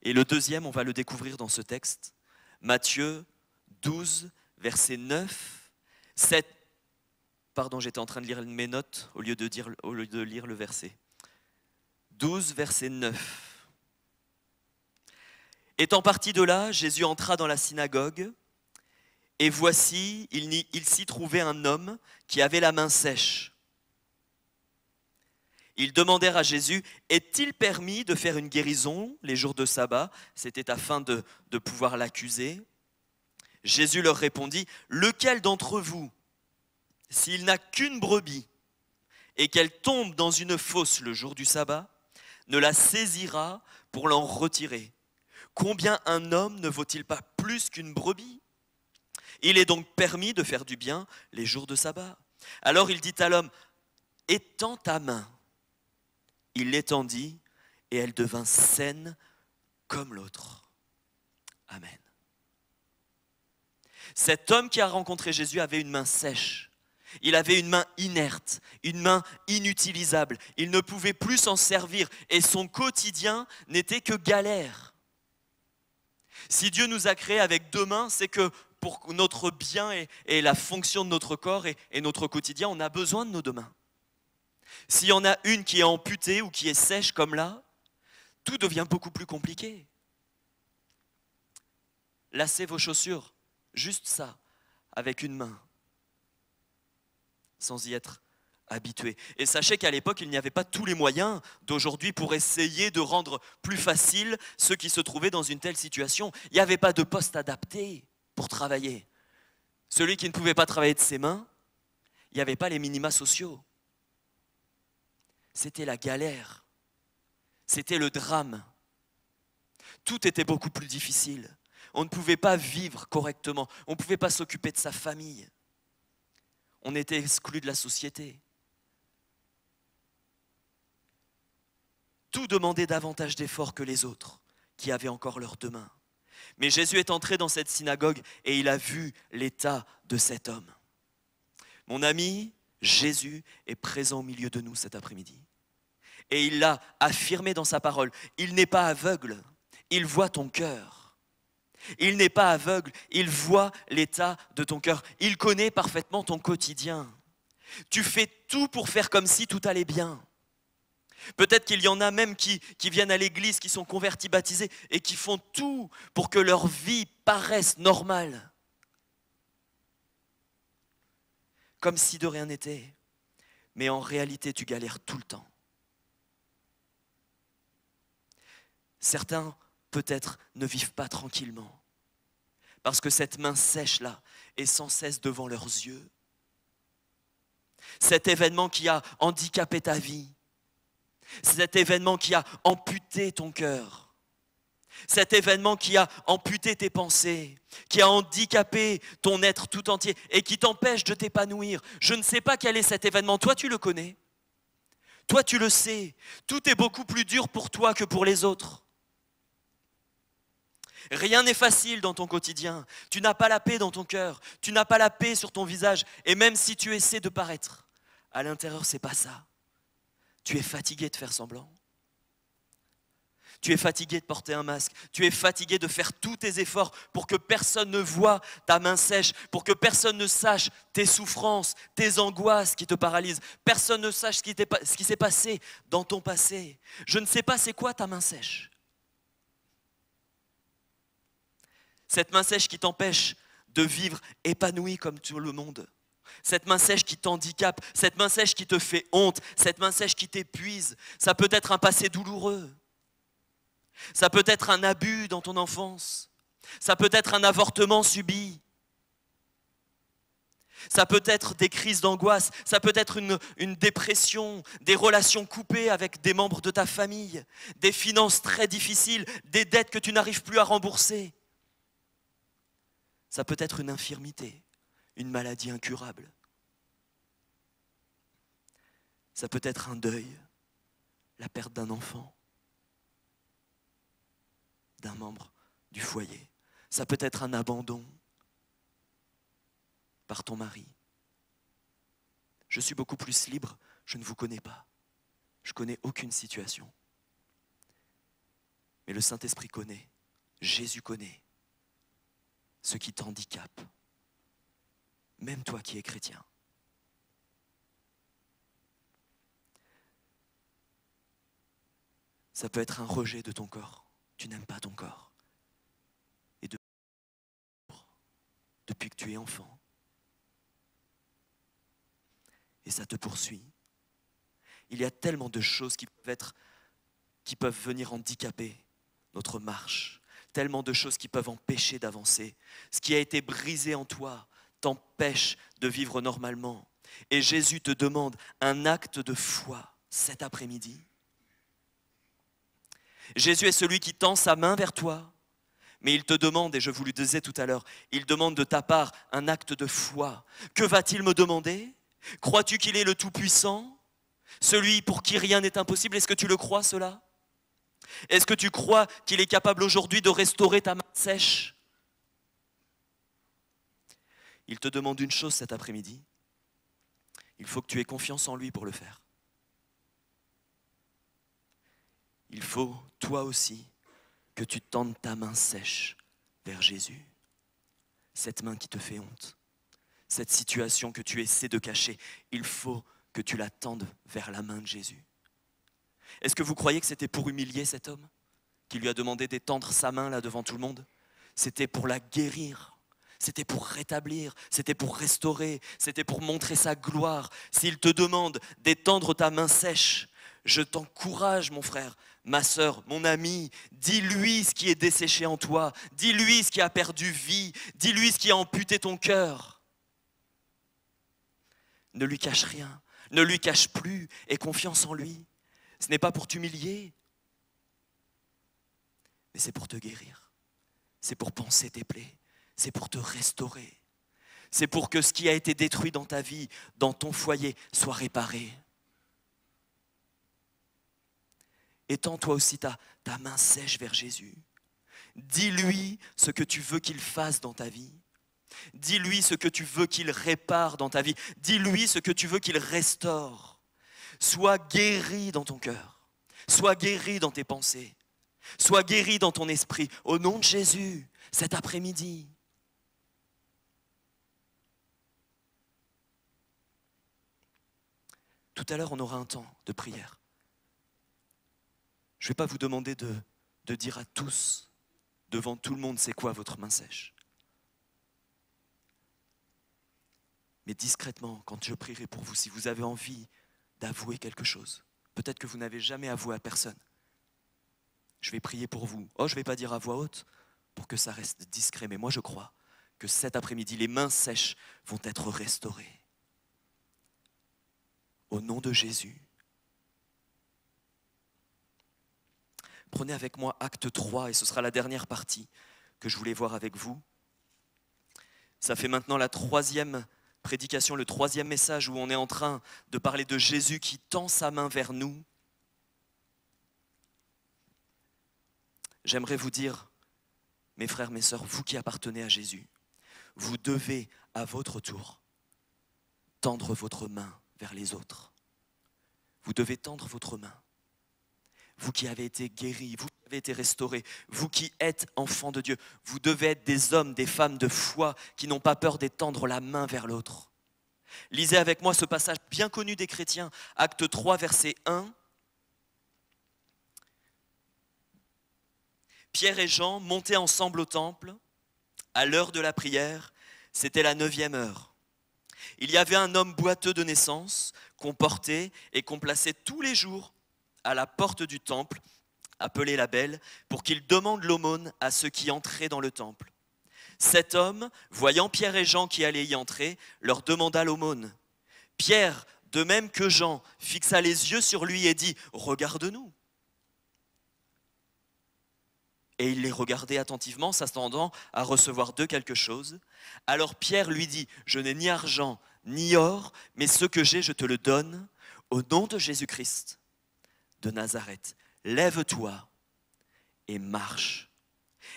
Et le deuxième, on va le découvrir dans ce texte, Matthieu 12, verset 9, 7. Pardon, j'étais en train de lire mes notes au lieu de lire le verset. 12, verset 9. Étant parti de là, Jésus entra dans la synagogue, et voici, il s'y trouvait un homme qui avait la main sèche. Ils demandèrent à Jésus, est-il permis de faire une guérison les jours de sabbat? C'était afin de pouvoir l'accuser. Jésus leur répondit, lequel d'entre vous, s'il n'a qu'une brebis et qu'elle tombe dans une fosse le jour du sabbat, ne la saisira pour l'en retirer? Combien un homme ne vaut-il pas plus qu'une brebis? Il est donc permis de faire du bien les jours de sabbat. Alors il dit à l'homme, étends ta main. Il l'étendit et elle devint saine comme l'autre. Amen. Cet homme qui a rencontré Jésus avait une main sèche. Il avait une main inerte, une main inutilisable. Il ne pouvait plus s'en servir et son quotidien n'était que galère. Si Dieu nous a créés avec deux mains, c'est que pour notre bien et la fonction de notre corps et notre quotidien, on a besoin de nos deux mains. S'il y en a une qui est amputée ou qui est sèche comme là, tout devient beaucoup plus compliqué. Lacez vos chaussures, juste ça, avec une main, sans y être habitué. Et sachez qu'à l'époque, il n'y avait pas tous les moyens d'aujourd'hui pour essayer de rendre plus facile ceux qui se trouvaient dans une telle situation. Il n'y avait pas de poste adapté pour travailler. Celui qui ne pouvait pas travailler de ses mains, il n'y avait pas les minima sociaux. C'était la galère. C'était le drame. Tout était beaucoup plus difficile. On ne pouvait pas vivre correctement. On ne pouvait pas s'occuper de sa famille. On était exclu de la société. Tout demandait davantage d'efforts que les autres, qui avaient encore leurs deux mains. Mais Jésus est entré dans cette synagogue et il a vu l'état de cet homme. Mon ami, Jésus est présent au milieu de nous cet après-midi. Et il l'a affirmé dans sa parole. Il n'est pas aveugle, il voit ton cœur. Il n'est pas aveugle, il voit l'état de ton cœur. Il connaît parfaitement ton quotidien. Tu fais tout pour faire comme si tout allait bien. Peut-être qu'il y en a même qui viennent à l'église, qui sont convertis, baptisés et qui font tout pour que leur vie paraisse normale. Comme si de rien n'était. Mais en réalité, tu galères tout le temps. Certains, peut-être, ne vivent pas tranquillement. Parce que cette main sèche-là est sans cesse devant leurs yeux. Cet événement qui a handicapé ta vie, cet événement qui a amputé ton cœur, cet événement qui a amputé tes pensées, qui a handicapé ton être tout entier et qui t'empêche de t'épanouir. Je ne sais pas quel est cet événement, toi tu le connais, toi tu le sais, tout est beaucoup plus dur pour toi que pour les autres. Rien n'est facile dans ton quotidien, tu n'as pas la paix dans ton cœur, tu n'as pas la paix sur ton visage et même si tu essaies de paraître, à l'intérieur c'est pas ça. Tu es fatigué de faire semblant. Tu es fatigué de porter un masque. Tu es fatigué de faire tous tes efforts pour que personne ne voie ta main sèche, pour que personne ne sache tes souffrances, tes angoisses qui te paralysent. Personne ne sache ce qui s'est passé dans ton passé. Je ne sais pas c'est quoi ta main sèche. Cette main sèche qui t'empêche de vivre épanoui comme tout le monde. Cette main sèche qui t'handicape, cette main sèche qui te fait honte, cette main sèche qui t'épuise. Ça peut être un passé douloureux. Ça peut être un abus dans ton enfance. Ça peut être un avortement subi. Ça peut être des crises d'angoisse. Ça peut être une dépression, des relations coupées avec des membres de ta famille, des finances très difficiles, des dettes que tu n'arrives plus à rembourser. Ça peut être une infirmité, une maladie incurable. Ça peut être un deuil, la perte d'un enfant, d'un membre du foyer. Ça peut être un abandon par ton mari. Je suis beaucoup plus libre, je ne vous connais pas. Je ne connais aucune situation. Mais le Saint-Esprit connaît, Jésus connaît ce qui t'handicape, même toi qui es chrétien. Ça peut être un rejet de ton corps. Tu n'aimes pas ton corps. Et depuis que tu es enfant. Et ça te poursuit. il y a tellement de choses qui peuvent venir handicaper notre marche, tellement de choses qui peuvent empêcher d'avancer. Ce qui a été brisé en toi t'empêche de vivre normalement. Et Jésus te demande un acte de foi cet après-midi. Jésus est celui qui tend sa main vers toi, mais il te demande, et je vous le disais tout à l'heure, il demande de ta part un acte de foi. Que va-t-il me demander? Crois-tu qu'il est le Tout-Puissant? Celui pour qui rien n'est impossible? Est-ce que tu le crois cela? Est-ce que tu crois qu'il est capable aujourd'hui de restaurer ta main sèche? Il te demande une chose cet après-midi. Il faut que tu aies confiance en lui pour le faire. Il faut, toi aussi, que tu tendes ta main sèche vers Jésus. Cette main qui te fait honte, cette situation que tu essaies de cacher, il faut que tu la tendes vers la main de Jésus. Est-ce que vous croyez que c'était pour humilier cet homme qui lui a demandé d'étendre sa main là devant tout le monde? C'était pour la guérir, c'était pour rétablir, c'était pour restaurer, c'était pour montrer sa gloire. S'il te demande d'étendre ta main sèche, je t'encourage mon frère, ma sœur, mon ami, dis-lui ce qui est desséché en toi, dis-lui ce qui a perdu vie, dis-lui ce qui a amputé ton cœur. Ne lui cache rien, ne lui cache plus, aie confiance en lui. Ce n'est pas pour t'humilier, mais c'est pour te guérir. C'est pour panser tes plaies, c'est pour te restaurer. C'est pour que ce qui a été détruit dans ta vie, dans ton foyer, soit réparé. Étends toi aussi ta main sèche vers Jésus. Dis-lui ce que tu veux qu'il fasse dans ta vie. Dis-lui ce que tu veux qu'il répare dans ta vie. Dis-lui ce que tu veux qu'il restaure. Sois guéri dans ton cœur. Sois guéri dans tes pensées. Sois guéri dans ton esprit. Au nom de Jésus, cet après-midi. Tout à l'heure, on aura un temps de prière. Je ne vais pas vous demander de dire à tous, devant tout le monde, c'est quoi votre main sèche. Mais discrètement, quand je prierai pour vous, si vous avez envie d'avouer quelque chose, peut-être que vous n'avez jamais avoué à personne, je vais prier pour vous. Oh, je ne vais pas dire à voix haute pour que ça reste discret, mais moi je crois que cet après-midi, les mains sèches vont être restaurées. Au nom de Jésus. Prenez avec moi acte 3 et ce sera la dernière partie que je voulais voir avec vous. Ça fait maintenant la 3e prédication, le 3e message où on est en train de parler de Jésus qui tend sa main vers nous. J'aimerais vous dire, mes frères, mes sœurs, vous qui appartenez à Jésus, vous devez à votre tour tendre votre main vers les autres. Vous devez tendre votre main. Vous qui avez été guéris, vous qui avez été restaurés, vous qui êtes enfants de Dieu, vous devez être des hommes, des femmes de foi qui n'ont pas peur d'étendre la main vers l'autre. Lisez avec moi ce passage bien connu des chrétiens, acte 3, verset 1. Pierre et Jean montaient ensemble au temple, à l'heure de la prière, c'était la 9e heure. Il y avait un homme boiteux de naissance qu'on portait et qu'on plaçait tous les jours à la porte du temple, appelé la Belle, pour qu'il demande l'aumône à ceux qui entraient dans le temple. Cet homme, voyant Pierre et Jean qui allaient y entrer, leur demanda l'aumône. Pierre, de même que Jean, fixa les yeux sur lui et dit « Regarde-nous ». Et il les regardait attentivement, s'attendant à recevoir d'eux quelque chose. Alors Pierre lui dit « Je n'ai ni argent, ni or, mais ce que j'ai, je te le donne, au nom de Jésus-Christ de Nazareth. Lève-toi et marche. »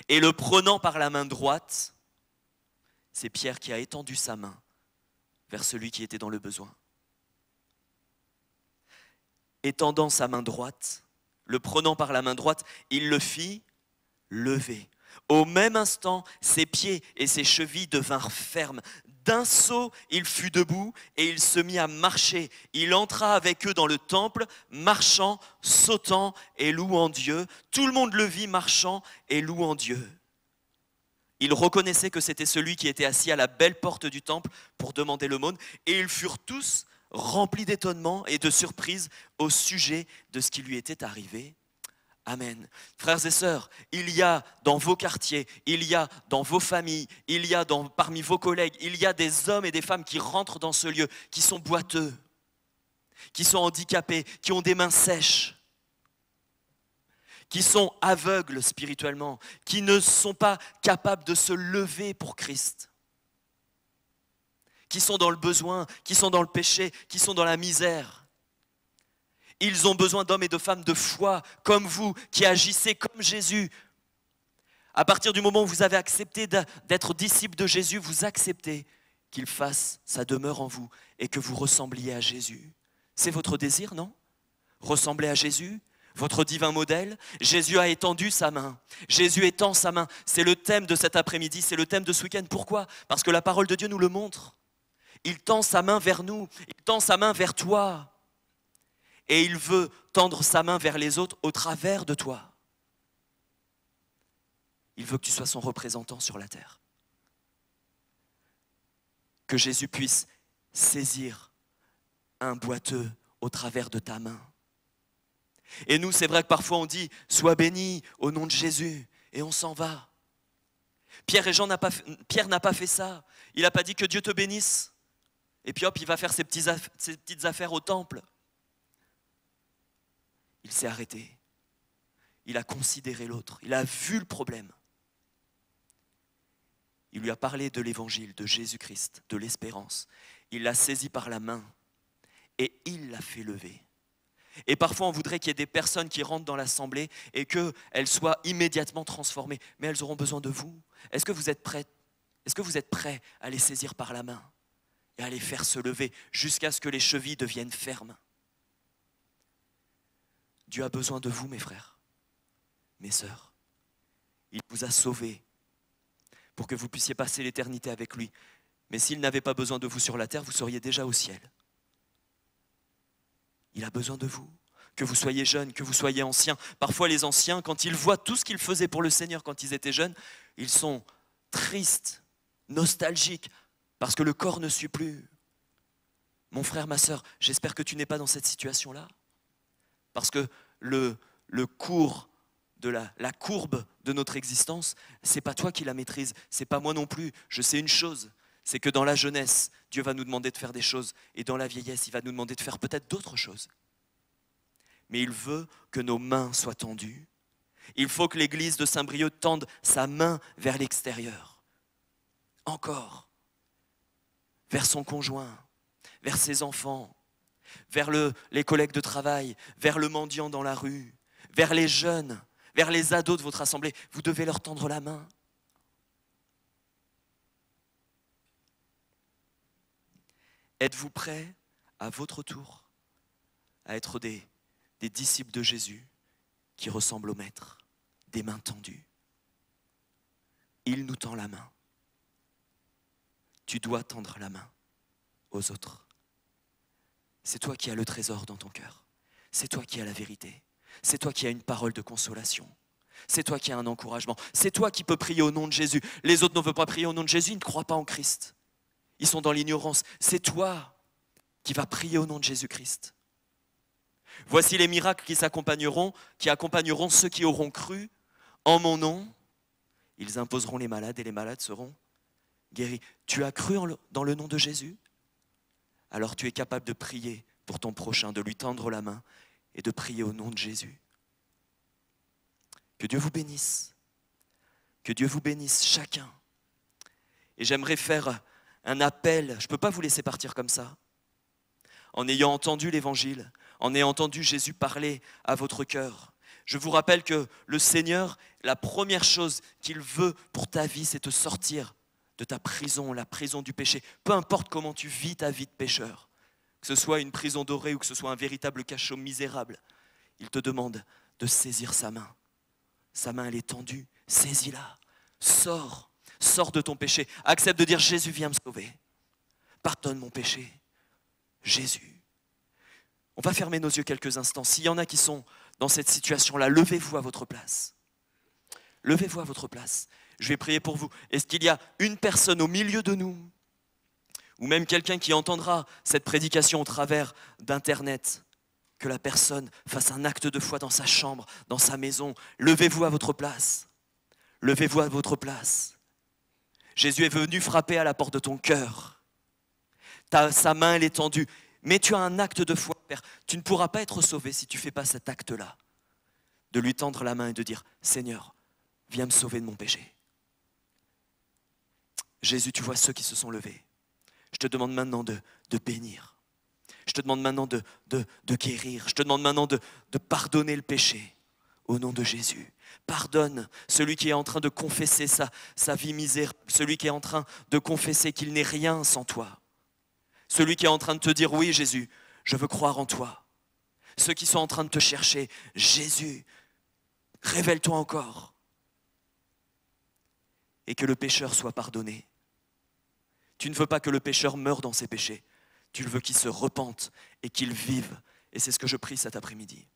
Et le prenant par la main droite, c'est Pierre qui a étendu sa main vers celui qui était dans le besoin. Étendant sa main droite, le prenant par la main droite, il le fit lever. Au même instant, ses pieds et ses chevilles devinrent fermes. D'un saut, il fut debout et il se mit à marcher. Il entra avec eux dans le temple, marchant, sautant et louant Dieu. Tout le monde le vit marchant et louant Dieu. Ils reconnaissaient que c'était celui qui était assis à la belle porte du temple pour demander l'aumône et ils furent tous rempli d'étonnement et de surprise au sujet de ce qui lui était arrivé. Amen. Frères et sœurs, il y a dans vos quartiers, il y a dans vos familles, il y a parmi vos collègues, il y a des hommes et des femmes qui rentrent dans ce lieu, qui sont boiteux, qui sont handicapés, qui ont des mains sèches, qui sont aveugles spirituellement, qui ne sont pas capables de se lever pour Christ, qui sont dans le besoin, qui sont dans le péché, qui sont dans la misère. Ils ont besoin d'hommes et de femmes de foi, comme vous, qui agissez comme Jésus. À partir du moment où vous avez accepté d'être disciple de Jésus, vous acceptez qu'il fasse sa demeure en vous et que vous ressembliez à Jésus. C'est votre désir, non? Ressembler à Jésus, votre divin modèle. Jésus a étendu sa main. Jésus étend sa main. C'est le thème de cet après-midi, c'est le thème de ce week-end. Pourquoi? Parce que la parole de Dieu nous le montre. Il tend sa main vers nous, il tend sa main vers toi. Et il veut tendre sa main vers les autres au travers de toi. Il veut que tu sois son représentant sur la terre. Que Jésus puisse saisir un boiteux au travers de ta main. Et nous, c'est vrai que parfois on dit « Sois béni au nom de Jésus » et on s'en va. Pierre n'a pas fait ça. Il n'a pas dit que Dieu te bénisse. Et puis hop, il va faire ses petites affaires au temple. Il s'est arrêté. Il a considéré l'autre. Il a vu le problème. Il lui a parlé de l'évangile, de Jésus-Christ, de l'espérance. Il l'a saisi par la main et il l'a fait lever. Et parfois, on voudrait qu'il y ait des personnes qui rentrent dans l'assemblée et qu'elles soient immédiatement transformées. Mais elles auront besoin de vous. Est-ce que vous êtes prêts? Est-ce que vous êtes prêts à les saisir par la main et à les faire se lever jusqu'à ce que les chevilles deviennent fermes? Dieu a besoin de vous, mes frères, mes sœurs. Il vous a sauvés pour que vous puissiez passer l'éternité avec lui. Mais s'il n'avait pas besoin de vous sur la terre, vous seriez déjà au ciel. Il a besoin de vous, que vous soyez jeunes, que vous soyez anciens. Parfois les anciens, quand ils voient tout ce qu'ils faisaient pour le Seigneur quand ils étaient jeunes, ils sont tristes, nostalgiques, parce que le corps ne suit plus. Mon frère, ma sœur, j'espère que tu n'es pas dans cette situation-là. Parce que le cours de la courbe de notre existence, c'est pas toi qui la maîtrise, c'est pas moi non plus. Je sais une chose, c'est que dans la jeunesse, Dieu va nous demander de faire des choses, et dans la vieillesse, il va nous demander de faire peut-être d'autres choses. Mais il veut que nos mains soient tendues. Il faut que l'église de Saint-Brieuc tende sa main vers l'extérieur. Encore. Vers son conjoint, vers ses enfants, vers les collègues de travail, vers le mendiant dans la rue, vers les jeunes, vers les ados de votre assemblée. Vous devez leur tendre la main. Êtes-vous prêts, à votre tour, à être des disciples de Jésus qui ressemblent au Maître, des mains tendues? Il nous tend la main. Tu dois tendre la main aux autres. C'est toi qui as le trésor dans ton cœur. C'est toi qui as la vérité. C'est toi qui as une parole de consolation. C'est toi qui as un encouragement. C'est toi qui peux prier au nom de Jésus. Les autres ne veulent pas prier au nom de Jésus, ils ne croient pas en Christ. Ils sont dans l'ignorance. C'est toi qui vas prier au nom de Jésus-Christ. Voici les miracles qui accompagneront ceux qui auront cru en mon nom. Ils imposeront les malades et les malades seront guéris. Tu as cru dans le nom de Jésus? Alors tu es capable de prier pour ton prochain, de lui tendre la main et de prier au nom de Jésus. Que Dieu vous bénisse. Que Dieu vous bénisse chacun. Et j'aimerais faire un appel. Je ne peux pas vous laisser partir comme ça. En ayant entendu l'évangile, en ayant entendu Jésus parler à votre cœur. Je vous rappelle que le Seigneur, la première chose qu'il veut pour ta vie, c'est te sortir de ta prison, la prison du péché. Peu importe comment tu vis ta vie de pécheur, que ce soit une prison dorée ou que ce soit un véritable cachot misérable, il te demande de saisir sa main. Sa main, elle est tendue. Saisis-la. Sors de ton péché. Accepte de dire « Jésus, viens me sauver. Pardonne mon péché. Jésus. » On va fermer nos yeux quelques instants. S'il y en a qui sont dans cette situation-là, levez-vous à votre place. Levez-vous à votre place. Je vais prier pour vous. Est-ce qu'il y a une personne au milieu de nous ou même quelqu'un qui entendra cette prédication au travers d'Internet, que la personne fasse un acte de foi dans sa chambre, dans sa maison. Levez-vous à votre place. Levez-vous à votre place. Jésus est venu frapper à la porte de ton cœur. Sa main, elle est tendue. Mais tu as un acte de foi, Père. Tu ne pourras pas être sauvé si tu ne fais pas cet acte-là. De lui tendre la main et de dire, Seigneur, viens me sauver de mon péché. Jésus, tu vois ceux qui se sont levés. Je te demande maintenant de bénir. Je te demande maintenant de guérir. Je te demande maintenant de pardonner le péché. Au nom de Jésus. Pardonne celui qui est en train de confesser sa vie misérable. Celui qui est en train de confesser qu'il n'est rien sans toi. Celui qui est en train de te dire, oui Jésus, je veux croire en toi. Ceux qui sont en train de te chercher, Jésus, révèle-toi encore. Et que le pécheur soit pardonné. Tu ne veux pas que le pécheur meure dans ses péchés. Tu le veux qu'il se repente et qu'il vive. Et c'est ce que je prie cet après-midi.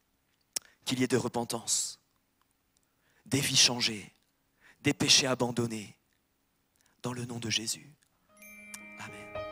Qu'il y ait de repentance, des vies changées, des péchés abandonnés. Dans le nom de Jésus. Amen.